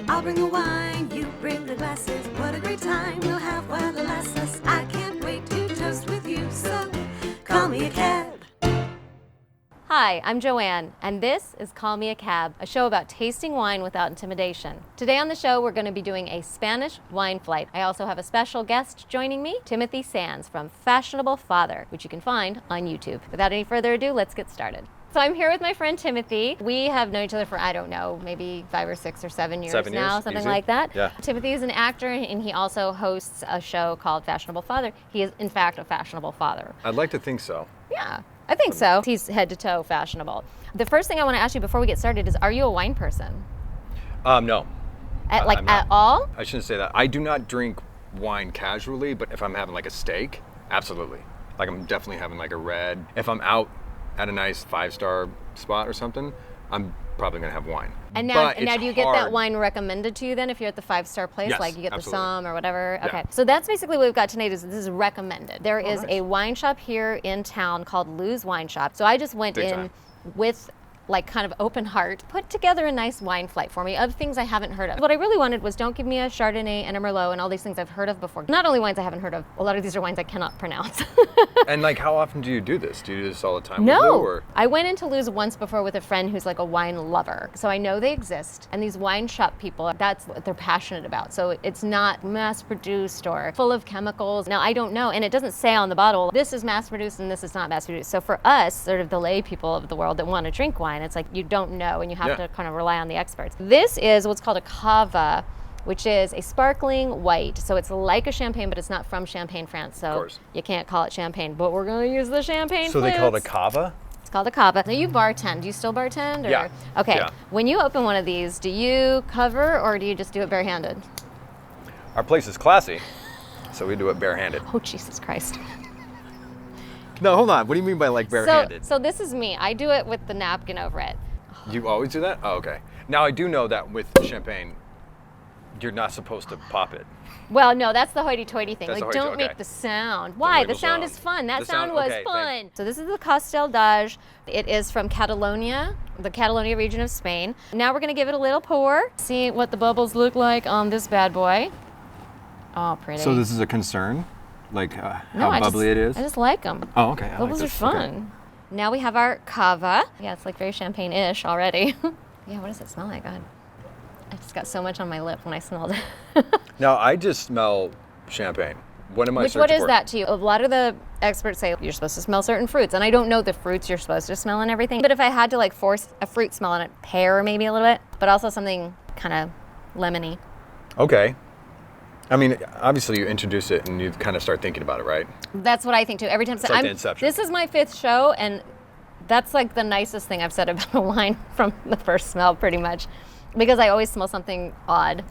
I'll bring the wine, you bring the glasses. What a great time we'll have while it lasts us. I can't wait to toast with you, so call me a cab. Hi, I'm JoAnne, and this is Call Me a Cab, a show about tasting wine without intimidation. Today on the show, we're going to be doing a Spanish wine flight. I also have a special guest joining me, Timothy Sands from Fashionable Father, which you can find on YouTube. Without any further ado, let's get started. So I'm here with my friend Timothy. We have known each other for, I don't know, maybe 5 or 6 or 7 years now, something easy. like that. Yeah. Timothy is an actor, and he also hosts a show called Fashionable Father. He is, in fact, a fashionable father. I'd like to think so. Yeah, I think so. He's head to toe fashionable. The first thing I want to ask you before we get started is, are you a wine person? No. At all? I shouldn't say that. I do not drink wine casually, but if I'm having like a steak, absolutely. Like I'm definitely having like a red. If I'm out at a nice 5-star spot or something, I'm probably gonna have wine. And now, But do you it's get that hard. wine recommended to you then if you're at the 5-star place? Yes, like you get absolutely. the Somme or whatever? Yeah. Okay. So that's basically what we've got tonight is this is recommended. There is nice. a wine shop here in town called Lou's Wine Shop. So I just went Big in time. with like kind of open heart, put together a nice wine flight for me of things I haven't heard of. What I really wanted was don't give me a Chardonnay and a Merlot and all these things I've heard of before. Not only wines I haven't heard of, a lot of these are wines I cannot pronounce. And like, how often do you do this? Do you do this all the time? With Lou, No, or? I went into Lou's once before with a friend who's like a wine lover. So I know they exist. And these wine shop people, that's what they're passionate about. So it's not mass produced or full of chemicals. Now I don't know. And it doesn't say on the bottle, this is mass produced and this is not mass produced. So for us, sort of the lay people of the world that want to drink wine, it's like you don't know and you have to kind of rely on the experts. This is what's called a cava, which is a sparkling white. So it's like a champagne, but it's not from Champagne, France. So you can't call it champagne, but we're going to use the champagne. So they call it a flutes. cava? It's called a cava. Now you bartend. Do you still bartend? Or? Yeah. Okay. Yeah. When you open one of these, do you cover or do you just do it barehanded? Our place is classy, so we do it barehanded. Oh, Jesus Christ. No, hold on. What do you mean by like barehanded? So this is me. I do it with the napkin over it. You always do that? Oh, okay. Now I do know that with champagne, you're not supposed to pop it. Well, no, that's the hoity-toity thing. That's Like, the don't hoity- make okay. the sound. Why? The wiggle sound sound. is fun. That The sound sound- was okay, fun. thanks. So this is the Castel d'Age. It is from Catalonia, the Catalonia region of Spain. Now we're going to give it a little pour. See what the bubbles look like on this bad boy. Oh, pretty. So this is a concern? Like No, how I bubbly just, it is? I just like them. Oh, okay. I Bubbles like are this. Okay. fun. Now we have our cava. Yeah, it's like very champagne-ish already. Yeah, what does it smell like? God, I just got so much on my lip when I smelled it. Now I just smell champagne. What am I What searching is for? that to you? A lot of the experts say you're supposed to smell certain fruits, and I don't know the fruits you're supposed to smell and everything. But if I had to like force a fruit smell on it, pear maybe a little bit, but also something kind of lemony. Okay. I mean, obviously you introduce it and you kind of start thinking about it, right? That's what I think too. Every time like the Inception. this is my 5th show, and that's like the nicest thing I've said about a wine from the first smell, pretty much, because I always smell something odd.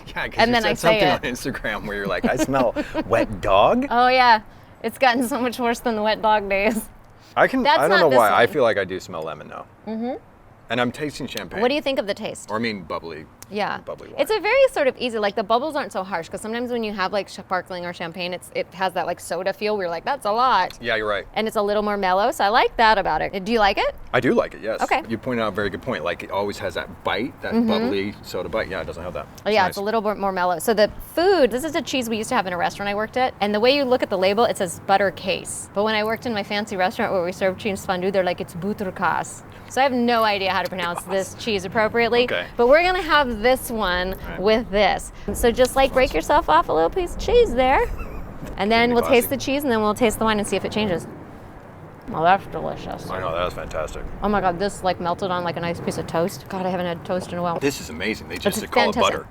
Yeah, because And you then said I say something it. on Instagram where you're like, I smell wet dog. Oh yeah, it's gotten so much worse than the wet dog days. I That's don't not know this why. I one. feel like I do smell lemon though. Mm-hmm. And I'm tasting champagne. What do you think of the taste? Or I mean bubbly. Yeah, Bubbly wine. it's a very sort of easy, like the bubbles aren't so harsh, because sometimes when you have like sparkling or champagne, it has that like soda feel where you're like, that's a lot. Yeah, you're right. And it's a little more mellow, so I like that about it. Do you like it? I do like it, yes. Okay. You pointed out a very good point. Like it always has that bite, that bubbly soda bite. Yeah, it doesn't have that. Oh, yeah, nice. it's a little bit more mellow. So the food, this is a cheese we used to have in a restaurant I worked at, and the way you look at the label, it says butter case. But when I worked in my fancy restaurant where we served cheese fondue, they're like, it's butterkas. So I have no idea how to pronounce this cheese appropriately. Okay. But we're gonna have this one with this. So just like break yourself off a little piece of cheese there, and then we'll taste the cheese, and then we'll taste the wine and see if it changes. Oh, that's delicious. I know, that was fantastic. Oh my God, this like melted on like a nice piece of toast. God, I haven't had toast in a while. This is amazing. They just It's call it fantastic. butter.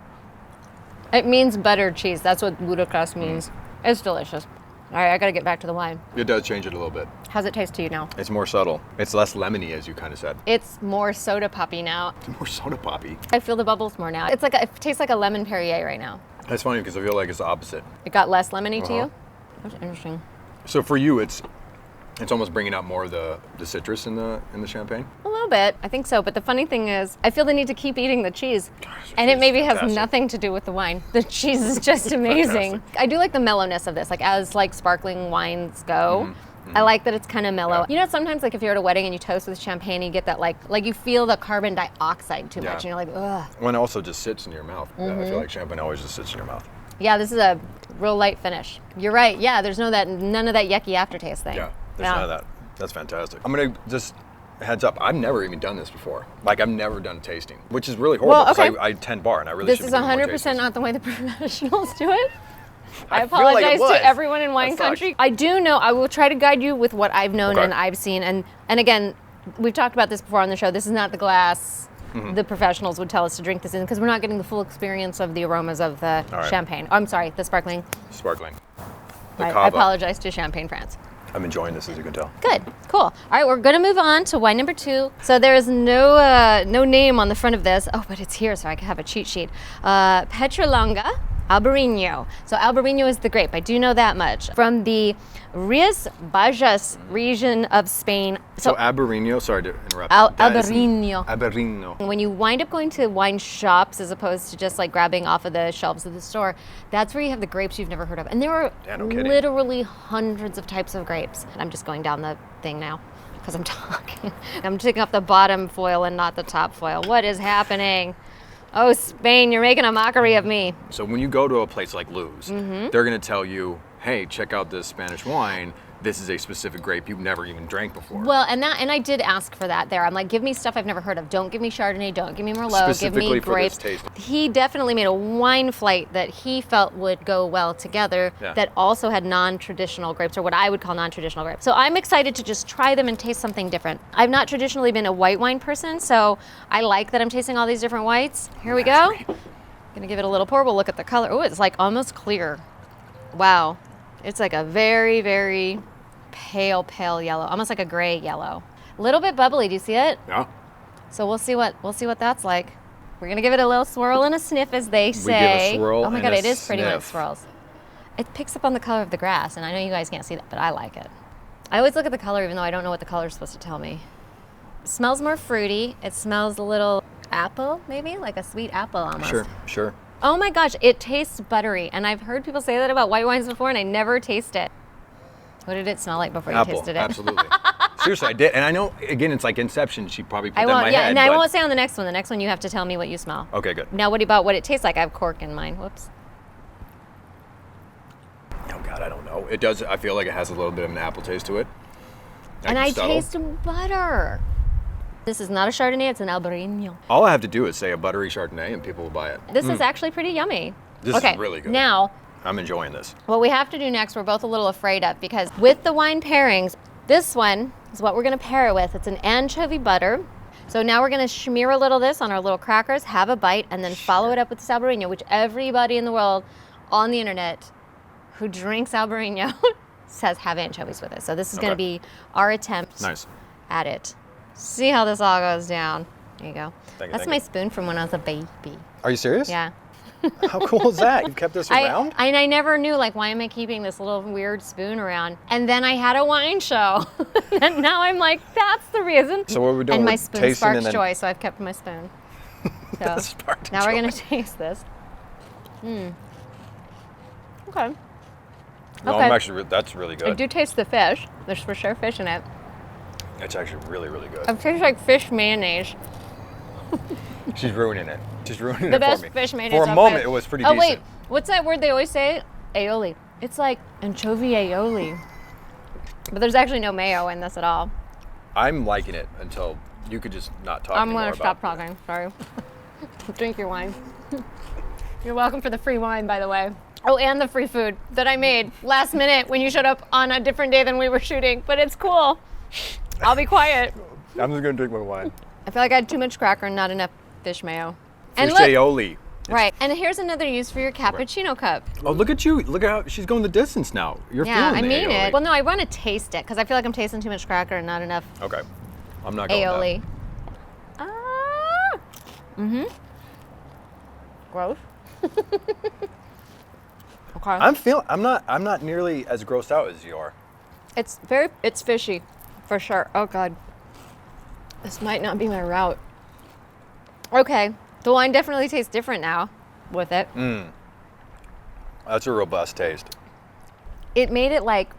It means buttered cheese. That's what Budapest means. It's delicious. All right, I gotta get back to the wine. It does change it a little bit. How's it taste to you now? It's more subtle. It's less lemony, as you kind of said. It's more soda poppy now. It's more soda poppy. I feel the bubbles more now. It's like it tastes like a lemon Perrier right now. That's funny because I feel like it's the opposite. It got less lemony to Uh-huh. you? That's interesting. So for you, it's almost bringing out more of the citrus in the champagne. A little bit, I think so. But the funny thing is, I feel the need to keep eating the cheese. Gosh, And it it's maybe has fantastic. nothing to do with the wine. The cheese is just amazing. Fantastic. I do like the mellowness of this, like as like sparkling wines go. I like that it's kind of mellow. You know, sometimes like if you're at a wedding and you toast with champagne, you get that like you feel the carbon dioxide too much, and you're like, ugh. One also just sits in your mouth. I feel like champagne always just sits in your mouth. Yeah, this is a real light finish. You're right. Yeah, there's none of that yucky aftertaste thing. Yeah, there's none of that. That's fantastic. I'm gonna just heads up. I've never even done this before. Like I've never done tasting, which is really horrible because I tend bar and I really. This is 100% not the way the professionals do it. I feel like it apologize was. to everyone in wine country. I do know. I will try to guide you with what I've known and I've seen. And again, we've talked about this before on the show. This is not the glass the professionals would tell us to drink this in because we're not getting the full experience of the aromas of the champagne. Oh, I'm sorry, the sparkling. Sparkling. I apologize to Champagne France. I'm enjoying this, as you can tell. Good, cool. All right, we're gonna move on to wine number 2. So there is no name on the front of this. Oh, but it's here, so I can have a cheat sheet. Petrolonga Albarino. So Albarino is the grape. I do know that much. From the Rías Bajas region of Spain. So Albarino, sorry to interrupt. Albarino. Albarino. When you wind up going to wine shops as opposed to just like grabbing off of the shelves of the store, that's where you have the grapes you've never heard of. And there are literally hundreds of types of grapes. I'm just going down the thing now because I'm talking. I'm taking off the bottom foil and not the top foil. What is happening? Oh, Spain, you're making a mockery of me. So when you go to a place like Lou's, they're going to tell you, hey, check out this Spanish wine. This is a specific grape you've never even drank before. Well, and I did ask for that there. I'm like, give me stuff I've never heard of. Don't give me Chardonnay. Don't give me Merlot. Give me grapes. For this taste. He definitely made a wine flight that he felt would go well together that also had non-traditional grapes, or what I would call non-traditional grapes. So I'm excited to just try them and taste something different. I've not traditionally been a white wine person, so I like that I'm tasting all these different whites. Here we go. Gonna give it a little pour. We'll look at the color. Oh, it's like almost clear. Wow. It's like a very, very pale yellow, almost like a gray yellow. A little bit bubbly. Do you see it? Yeah. So we'll see what that's like. We're gonna give it a little swirl and a sniff, as they say. We give a swirl. Oh my God, and it is pretty when it sniff. swirls. It picks up on the color of the grass, and I know you guys can't see that, but I like it. I always look at the color, even though I don't know what the color is supposed to tell me. It smells more fruity. It smells a little apple, maybe like a sweet apple almost. Sure. Oh my gosh, it tastes buttery, and I've heard people say that about white wines before, and I never taste it. What did it smell like before you tasted it? Absolutely. Seriously, I did. And I know, again, it's like Inception. She probably put that in my head. Yeah, and I won't say on the next one. The next one you have to tell me what you smell. Okay, good. Now, what about what it tastes like? I have cork in mine. Whoops. Oh God, I don't know. It does. I feel like it has a little bit of an apple taste to it. And I taste butter. This is not a Chardonnay. It's an Albarino. All I have to do is say a buttery Chardonnay, and people will buy it. This is actually pretty yummy. This is really good. Now, I'm enjoying this. what we have to do next, we're both a little afraid of, because with the wine pairings, this one is what we're going to pair it with. It's an anchovy butter. So now we're going to smear a little of this on our little crackers, have a bite, and then follow it up with this Albarino, which everybody in the world on the internet who drinks Albarino says have anchovies with it. So this is going to be our attempt at it. See how this all goes down. There you go. That's my spoon from when I was a baby. Are you serious? Yeah. How cool is that? You've kept this around? I never knew, like, why am I keeping this little weird spoon around? And then I had a wine show. And now I'm like, that's the reason. So what we're doing, and my spoon sparks joy, so I've kept my spoon. So now we're going to taste this. Okay. No, I'm actually, that's really good. I do taste the fish. There's for sure fish in it. It's actually really, really good. It tastes like fish mayonnaise. She's ruining it. She's ruining it the for best me. fish mayonnaise. For a moment, it was pretty decent. Oh wait, what's that word they always say? Aioli. It's like anchovy aioli. But there's actually no mayo in this at all. I'm liking it until you could just not talk I'm anymore gonna stop about talking. Sorry. Drink your wine. You're welcome for the free wine, by the way. Oh, and the free food that I made last minute when you showed up on a different day than we were shooting. But it's cool. I'll be quiet. I'm just gonna drink my wine. I feel like I had too much cracker and not enough fish mayo. Fish aioli. Right, and here's another use for your cappuccino cup. Oh, look at you. Look at how she's going the distance now. You're feeling the mean aioli. it. Well, no, I want to taste it because I feel like I'm tasting too much cracker and not enough Okay. I'm not going aioli. that. Gross. Okay. I'm not nearly as grossed out as you are. It's fishy, for sure. Oh God. This might not be my route. Okay, the wine definitely tastes different now with it. That's a robust taste. It made it like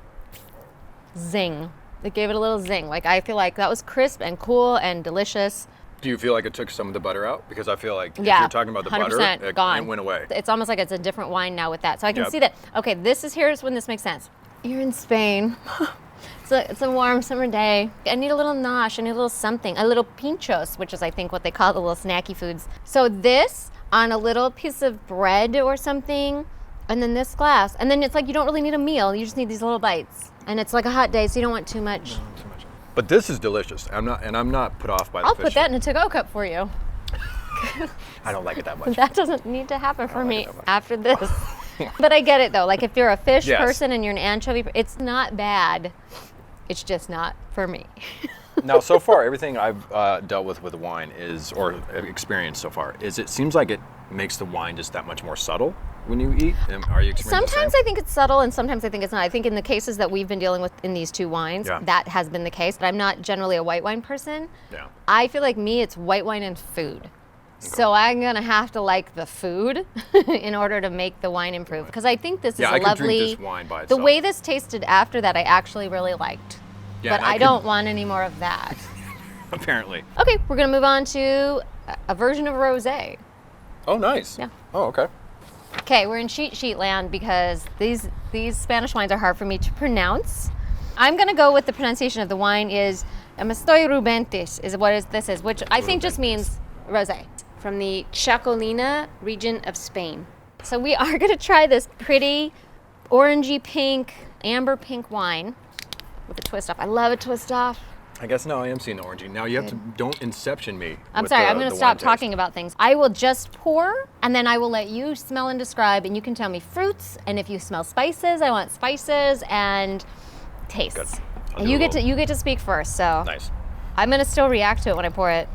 zing. It gave it a little zing. Like, I feel like that was crisp and cool and delicious. Do you feel like it took some of the butter out? Because I feel like if Yeah, you're talking about the butter, 100% it gone. went away. It's almost like it's a different wine now with that. So I can Yep. see that. Okay, here's when this makes sense. You're in Spain. It's a warm summer day. I need a little nosh. I need a little something. A little pinchos, which is, I think, what they call the little snacky foods. So this on a little piece of bread or something, and then this glass. And then it's like you don't really need a meal. You just need these little bites. And it's like a hot day, so you don't want too much. Not too much. But this is delicious. I'm not put off by the I'll fish. put that in a to-go cup for you. I don't like it that much. That doesn't need to happen for like me it that much. after this. But I get it though. Like if you're a fish Yes. person and you're an anchovy, it's not bad. It's just not for me. Now, so far, everything I've dealt with wine is, or experienced so far, is it seems like it makes the wine just that much more subtle when you eat. Are you experiencing Sometimes the I think it's subtle and sometimes I think it's not. I think in the cases that we've been dealing with in these two wines, Yeah. that has been the case. But I'm not generally a white wine person. Yeah. I feel like me, it's white wine and food. So I'm gonna have to like the food in order to make the wine improve. Because I think this is Yeah, a I could lovely. drink this wine by the itself. way this tasted after that, I actually really liked. Yeah, But and I could- don't want any more of that. Apparently. Okay, we're gonna move on to a version of rosé. Oh, nice. Yeah. Oh, okay. Okay, we're in cheat sheet land because these Spanish wines are hard for me to pronounce. I'm gonna go with the pronunciation of the wine is Estoy Rubentes is what this is, which I think just means rosé from the Chacolina region of Spain. So we are gonna try this pretty orangey pink, amber pink wine with a twist off. I love a twist off. I guess now I am seeing the orangey. Now you have to, don't inception me. I'm with sorry, the- I'm going the to stop wine taste. talking about things. I will just pour, and then I will let you smell and describe, and you can tell me fruits, and if you smell spices, I want spices and tastes. Good. I'll And do you a get to little- you get to speak first, so Nice. I'm going to still react to it when I pour it.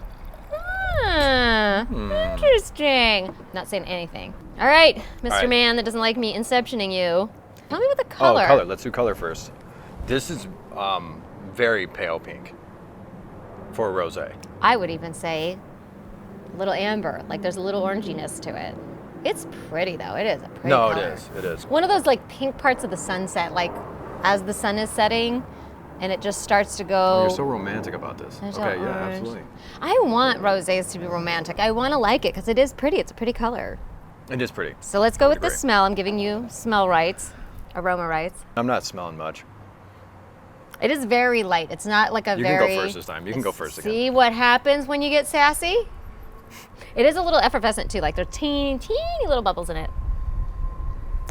Interesting. Not saying anything. All right, Mr. right. Man that doesn't like me inceptioning you. Tell me what the color. Oh, color. Let's do color first. This is very pale pink for a rosé. I would even say a little amber. Like there's a little oranginess to it. It's pretty though. It is a pretty No, color. it is. It is. One of those like pink parts of the sunset, like as the sun is setting and it just starts to go. Oh, you're so romantic about this. There's Okay, that yeah, orange. absolutely. I want rosés to be romantic. I want to like it because it is pretty. It's a pretty color. It is pretty. So let's go with the agree. smell. I'm giving you smell rights, aroma rights. I'm not smelling much. It is very light. It's not like a You very. can go first this time. You can go first again. See what happens when you get sassy? It is a little effervescent too. Like there's teeny little bubbles in it.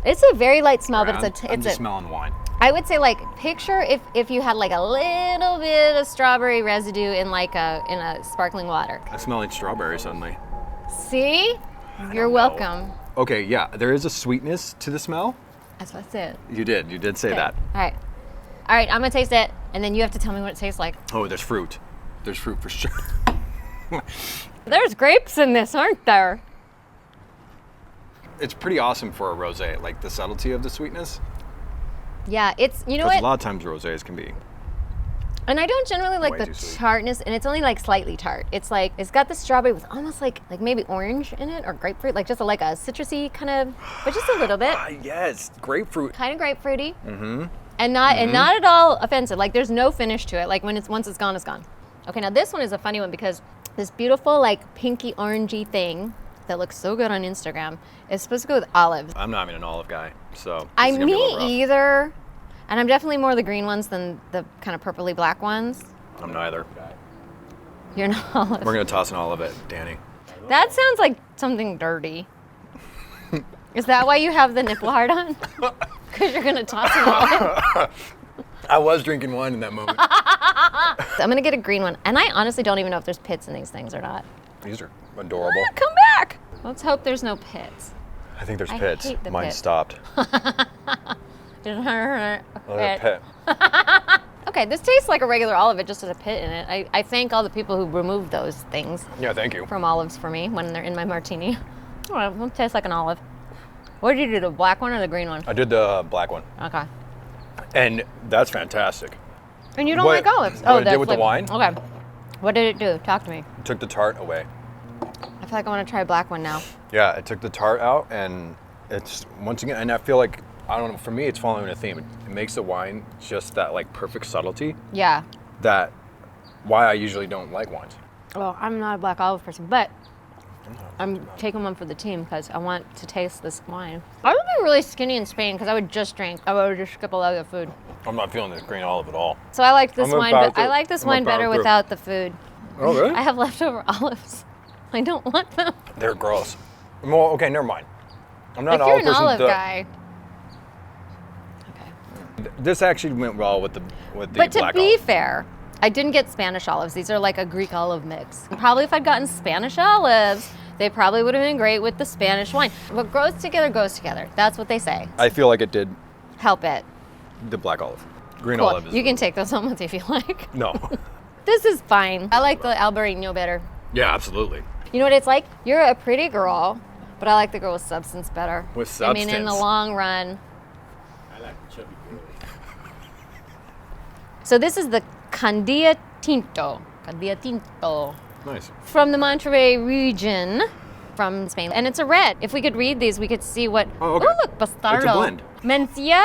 It's a very light smell, but I'm it's just a. smelling wine. I would say like picture if you had like a little bit of strawberry residue in like in a sparkling water. I'm smelling strawberry suddenly. See? You're welcome. Okay, yeah, there is a sweetness to the smell. That's what's it. You did say that. All right, I'm gonna taste it, and then you have to tell me what it tastes like. Oh, there's fruit. There's fruit for sure. There's grapes in this, aren't there? It's pretty awesome for a rosé, like the subtlety of the sweetness. Yeah, it's you know Because what? a lot of times rosés can be. And I don't generally like Way the too sweet. tartness, and it's only like slightly tart. It's like it's got the strawberry with almost like maybe orange in it or grapefruit, like just like a citrusy kind of, but just a little bit, Ah, yes, grapefruit. kind of grapefruity, and not at all offensive. Like there's no finish to it. Like once it's gone, it's gone. Okay, now this one is a funny one because this beautiful like pinky orangey thing that looks so good on Instagram is supposed to go with olives. I'm not even an olive guy, so. this I is gonna be a me little rough. either, and I'm definitely more the green ones than the kind of purpley black ones. I'm neither. You're not olive. We're gonna toss an olive at Danny. That sounds like something dirty. Is that why you have the nipple hard on? Because you're gonna toss an olive? I was drinking wine in that moment. I'm gonna get a green one, and I honestly don't even know if there's pits in these things or not. These are adorable. Come back. Let's hope there's no pits. I think there's I pits. hate the Mine pit. stopped. Didn't hurt. Look at Pit. that pit. Okay, this tastes like a regular olive. It just has a pit in it. I thank all the people who removed those things Yeah, thank you. from olives for me when they're in my martini. All right, it tastes like an olive. What did you do, the black one or the green one? I did the black one, Okay. and that's fantastic. And you don't What- like olives? what it did with the flavor. wine? Okay. What did it do? Talk to me. It took the tart away. I feel like I want to try a black one now. Yeah, it took the tart out, and it's once again, and I feel like I don't know. For me, it's following a theme. It makes the wine just that like perfect subtlety. Yeah. That why I usually don't like wines. Well, I'm not a black olive person, but I'm taking one for the team because I want to taste this wine. I would be really skinny in Spain because I would just drink. I would just skip a lot of the food. I'm not feeling this green olive at all. So I like this I'm a wine, power but I through. like this I'm a wine power better through. without the food. Oh, really? I have leftover olives. I don't want them. They're gross. Well, okay, never mind. I'm not If an you're olive an person. olive guy. Okay. This actually went well with the But to black be olive. fair, I didn't get Spanish olives. These are like a Greek olive mix. Probably if I'd gotten Spanish olives, they probably would have been great with the Spanish wine. What grows together goes together. That's what they say. I feel like it did Help it. the black olive. Green Cool. olive is You can take those home with you if you like. No. This is fine. I like the Albarino better. Yeah, absolutely. You know what it's like? You're a pretty girl, but I like the girl with substance better. With I mean, in the substance. long run. I like the chubby girly. So this is the Candia Tinto. Candia Tinto. Nice. From the Monterey region, from Spain. And it's a red. If we could read these, we could see what... Oh, okay. look, Bastardo. It's a blend. Mencia,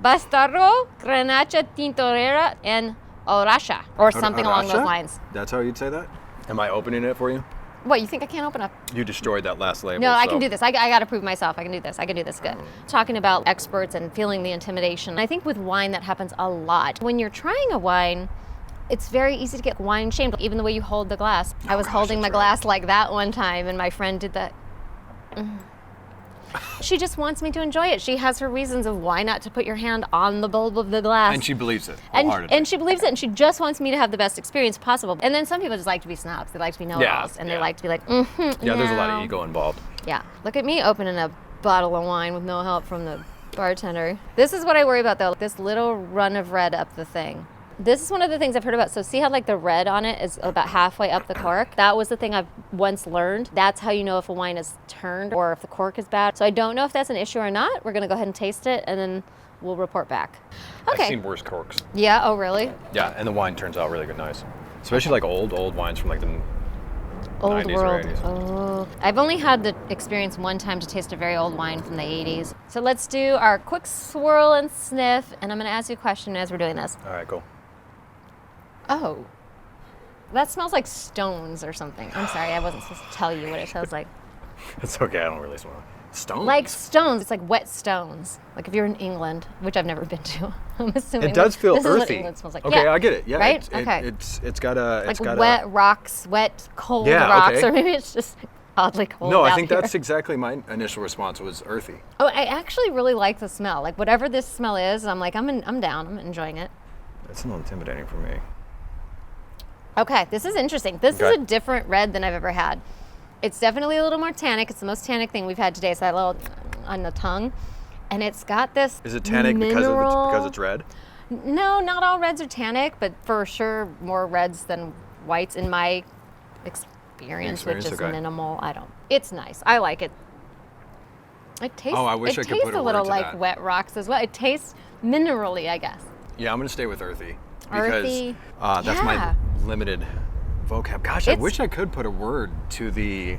Bastardo, Grenache Tintorera, and Oracha. Or something along those Aracha? lines. That's how you'd say that? Am I opening it for you? What, you think I can't open up? You destroyed that last label. No, I so- can do this. I got to prove myself. I can do this. I can do this good. Talking about experts and feeling the intimidation. I think with wine that happens a lot. When you're trying a wine, it's very easy to get wine shamed, even the way you hold the glass. I was gosh, holding my that's right. glass like that one time, and my friend did that. She just wants me to enjoy it. She has her reasons of why not to put your hand on the bulb of the glass. And she believes it And wholeheartedly. she believes it, and she just wants me to have the best experience possible. And then some people just like to be snobs. They like to be know-it-alls, and they yeah. like to be like, Yeah, there's a lot no. of ego involved. Yeah, look at me opening a bottle of wine with no help from the bartender. This is what I worry about though, this little run of red up the thing. This is one of the things I've heard about. So see how like the red on it is about halfway up the cork? That was the thing I've once learned. That's how you know if a wine is turned or if the cork is bad. So I don't know if that's an issue or not. We're gonna go ahead and taste it and then we'll report back. Okay. I've seen worse corks. Yeah, oh really? Yeah, and the wine turns out really good, nice. Especially like old wines from like the Old 90s or world. 80s. Oh. I've only had the experience one time to taste a very old wine from the 80s. So let's do our quick swirl and sniff, and I'm gonna ask you a question as we're doing this. All right, cool. Oh, that smells like stones or something. I'm sorry, I wasn't supposed to tell you what it smells like. It's okay, I don't really smell it. Stones? Like stones, it's like wet stones. Like if you're in England, which I've never been to, I'm assuming It does feel this is what earthy. England smells like. Okay, Yeah. I get it. Yeah, Right? It's, Okay. It's got a. Like It's got wet rocks, wet, cold Yeah, rocks, okay. or maybe it's just oddly cold No, I out think here. that's exactly my initial response was earthy. Oh, I actually really like the smell. Like whatever this smell is, I'm like, I'm down. I'm enjoying it. That's a little intimidating for me. Okay, this is interesting. This Okay. is a different red than I've ever had. It's definitely a little more tannic. It's the most tannic thing we've had today. So that little on the tongue, and it's got this. Is it tannic because it's red? No, not all reds are tannic, but for sure more reds than whites in my experience, which is okay. minimal. It's nice. I like it. It tastes. Oh, I wish I it could tastes put a a little word to like that. wet rocks as well. It tastes minerally, I guess. Yeah, I'm gonna stay with earthy because Earthy. that's Yeah. my limited vocab. Gosh, I It's- wish I could put a word to the.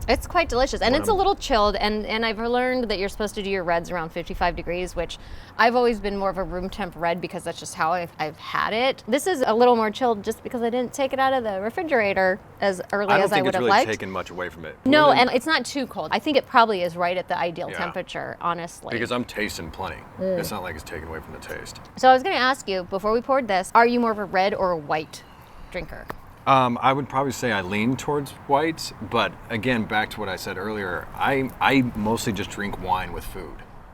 It's quite delicious, and What it's a I'm- little chilled, and I've learned that you're supposed to do your reds around 55 degrees, which I've always been more of a room temp red because that's just how I've had it. This is a little more chilled just because I didn't take it out of the refrigerator as early I don't as I think would it's have really liked. taken much away from it. No, More than- and it's not too cold. I think it probably is right at the ideal Yeah. temperature, honestly. because I'm tasting plenty. It's not like it's taken away from the taste. So I was going to ask you, before we poured this, are you more of a red or a white drinker? I would probably say I lean towards whites, but again, back to what I said earlier, I mostly just drink wine with food.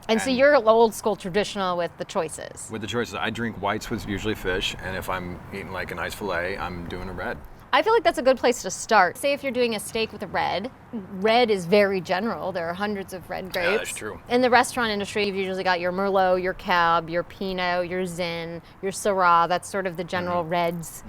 And so you're old school traditional with the choices. With the choices, I drink whites with usually fish, and if I'm eating like a nice fillet, I'm doing a red. I feel like that's a good place to start. Say if you're doing a steak with a red is very general. There are hundreds of red grapes. Yeah, that's true. In the restaurant industry, you've usually got your Merlot, your Cab, your Pinot, your Zin, your Syrah. That's sort of the general reds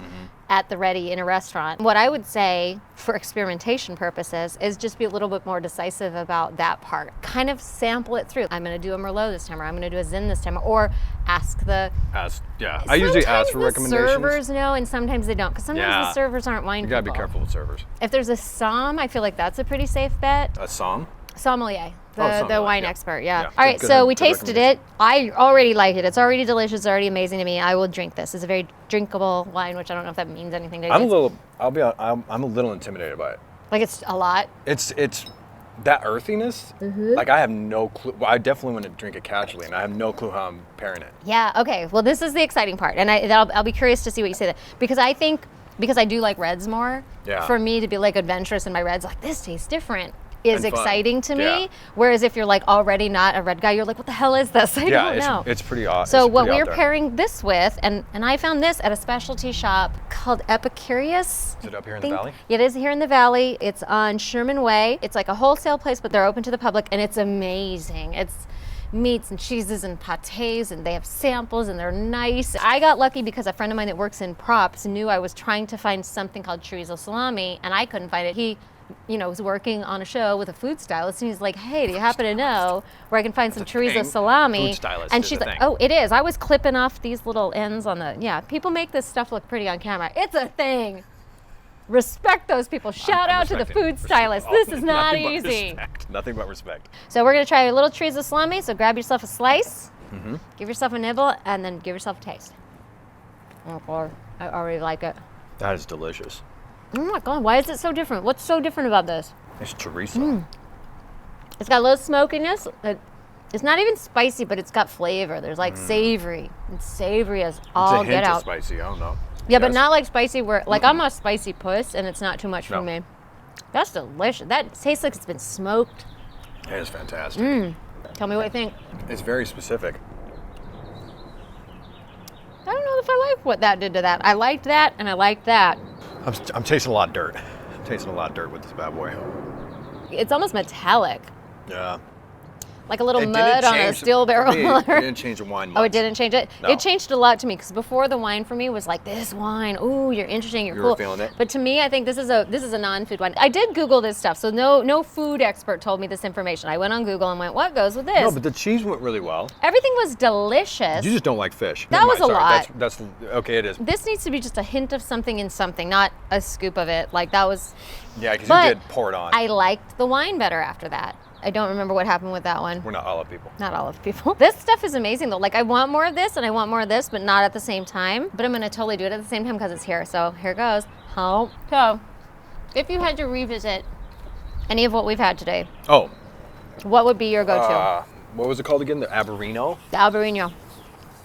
at the ready in a restaurant. What I would say for experimentation purposes is just be a little bit more decisive about that part. Kind of sample it through. I'm going to do a Merlot this time, or I'm going to do a Zin this time, or ask the... I usually ask Sometimes for the recommendations. servers know, and sometimes they don't, because sometimes the Yeah. servers aren't wine You gotta be people. careful with servers. If there's a somm, I feel like that's a pretty safe bet. A somm? Sommelier. the wine yeah. expert. Yeah. Yeah, All right, good- so we good tasted it. I already like it. It's already delicious. It's already amazing to me. I will drink this. It's a very drinkable wine, which I don't know if that means anything to you. I'm a little intimidated by it. Like it's a lot. It's that earthiness. Mm-hmm. Like I have no clue. Well, I definitely want to drink it casually, and I have no clue how I'm pairing it. Yeah. Okay. Well, this is the exciting part, and I'll be curious to see what you say that because I think because I do like reds more. Yeah. For me to be like adventurous in my reds, like this tastes different, is And fun. exciting to me. Yeah. Whereas if you're like already not a red guy, you're like, what the hell is this? I don't know. It's pretty odd. So it's what pretty we're out there. pairing this with, and I found this at a specialty shop called Epicurious. Is it up here in I the think. valley? Yeah, it is here in the valley. It's on Sherman Way. It's like a wholesale place, but they're open to the public, and it's amazing. It's meats and cheeses and pâtés, and they have samples, and they're nice. I got lucky because a friend of mine that works in props knew I was trying to find something called chorizo salami, and I couldn't find it. He was working on a show with a food stylist, and he's like, hey, do you happen to know where I can find some chorizo thing. salami? Food stylist And is she's a like, thing. oh, it is. I was clipping off these little ends on the, people make this stuff look pretty on camera. It's a thing. Respect those people. Shout out to the food stylist. This is not Nothing but easy. respect. Nothing but respect. So we're gonna try a little chorizo salami. So grab yourself a slice, give yourself a nibble, and then give yourself a taste. Oh boy, I already like it. That is delicious. Oh my God, why is it so different? What's so different about this? It's chorizo. It's got a little smokiness. It's not even spicy, but it's got flavor. There's like savory. It's savory as all it's a get hint out. of spicy. I don't know. Yeah, but Yes? not like spicy where, like I'm a spicy puss and it's not too much for No. me. That's delicious. That tastes like it's been smoked. It is fantastic. Tell me what you think. It's very specific. I don't know if I like what that did to that. I liked that and I liked that. I'm tasting a lot of dirt. I'm tasting a lot of dirt with this bad boy. It's almost metallic, Yeah. like a little It didn't mud on a change- steel barrel. for me, it didn't change the wine much. Oh, it didn't change it? No. It changed a lot to me because before the wine for me was like this wine, ooh, you're interesting, you're You cool. were feeling it? But to me, I think this is a non-food wine. I did Google this stuff, so no food expert told me this information. I went on Google and went, what goes with this? No, but the cheese went really well. Everything was delicious. You just don't like fish. That Never was mind, a sorry. lot. That's okay. It is. This needs to be just a hint of something in something, not a scoop of it. Like that was. Yeah, because But you did pour it on. I liked the wine better after that. I don't remember what happened with that one. We're not olive people. Not all of the people. This stuff is amazing though. Like I want more of this and I want more of this, but not at the same time. But I'm gonna totally do it at the same time because it's here. So here goes. So, if you had to revisit any of what we've had today, Oh, what would be your go-to? what was it called again? The Albarino? The Albarino.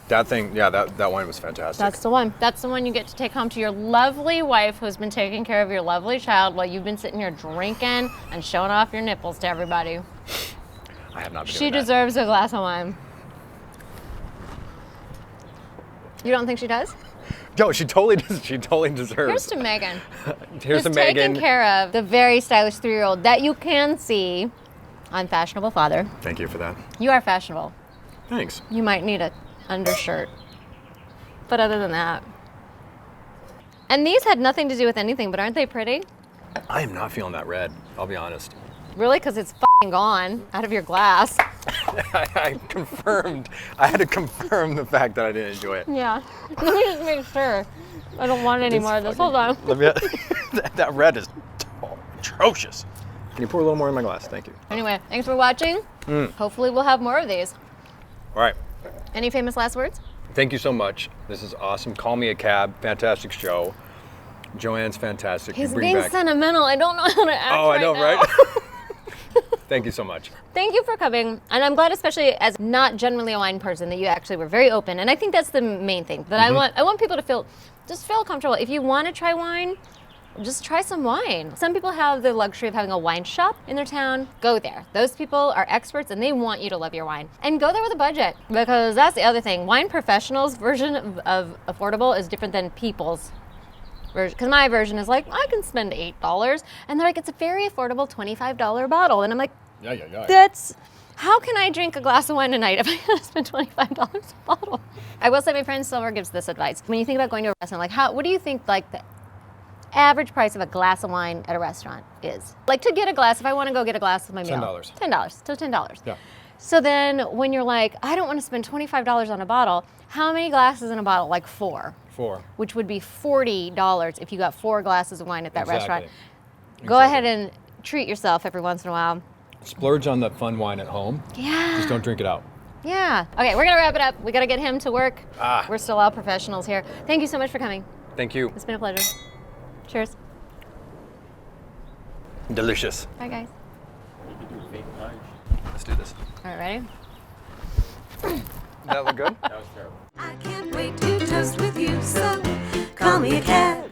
That thing, yeah, that wine was fantastic. That's the one. That's the one you get to take home to your lovely wife who's been taking care of your lovely child while you've been sitting here drinking and showing off your nipples to everybody. I have not been She doing that. deserves a glass of wine. You don't think she does? No, she totally does. She totally deserves. Here's to Megan. Here's to who's Megan. taking care of the very stylish 3-year-old that you can see on Fashionable Father. Thank you for that. You are fashionable. Thanks. You might need a undershirt. But other than that. And these had nothing to do with anything, but aren't they pretty? I am not feeling that red. I'll be honest. Really? Because it's f***ing gone out of your glass. I confirmed. I had to confirm the fact that I didn't enjoy it. Yeah. Let me just make sure. I don't want any more of this. Hold on. Let me, that red is atrocious. Can you pour a little more in my glass? Thank you. Anyway, thanks for watching. Hopefully we'll have more of these. All right. Any famous last words? Thank you so much. This is awesome. Call me a cab. Fantastic show. JoAnne's fantastic. He's You bring being back. sentimental. I don't know how to act Oh, I right know, now. right? Thank you so much. Thank you for coming. And I'm glad, especially as not generally a wine person, that you actually were very open. And I think that's the main thing. That I want people to feel comfortable. If you want to try wine, just try some wine. Some people have the luxury of having a wine shop in their town. Go there. Those people are experts and they want you to love your wine. And go there with a budget, because that's the other thing. Wine professionals' version of affordable is different than people's version. Because my version is like, I can spend $8. And they're like, it's a very affordable $25 bottle. And I'm like, Yeah. how can I drink a glass of wine tonight if I gotta spend $25 a bottle? I will say my friend Silver gives this advice. When you think about going to a restaurant, like what do you think like the average price of a glass of wine at a restaurant is? Like to get a glass, if I want to go get a glass of my meal. $10. $10, so $10. Yeah. So then when you're like, I don't want to spend $25 on a bottle, how many glasses in a bottle? Like 4. 4. Which would be $40 if you got 4 glasses of wine at that Exactly. restaurant. Go ahead and treat yourself every once in a while. Splurge on the fun wine at home. Yeah. Just don't drink it out. Yeah. Okay, we're gonna wrap it up. We gotta get him to work. Ah. We're still all professionals here. Thank you so much for coming. Thank you. It's been a pleasure. Cheers. Delicious. Bye, guys. You can do fake punch. Let's do this. All right, ready? That look good? That was terrible. I can't wait to toast with you, so call me a cab.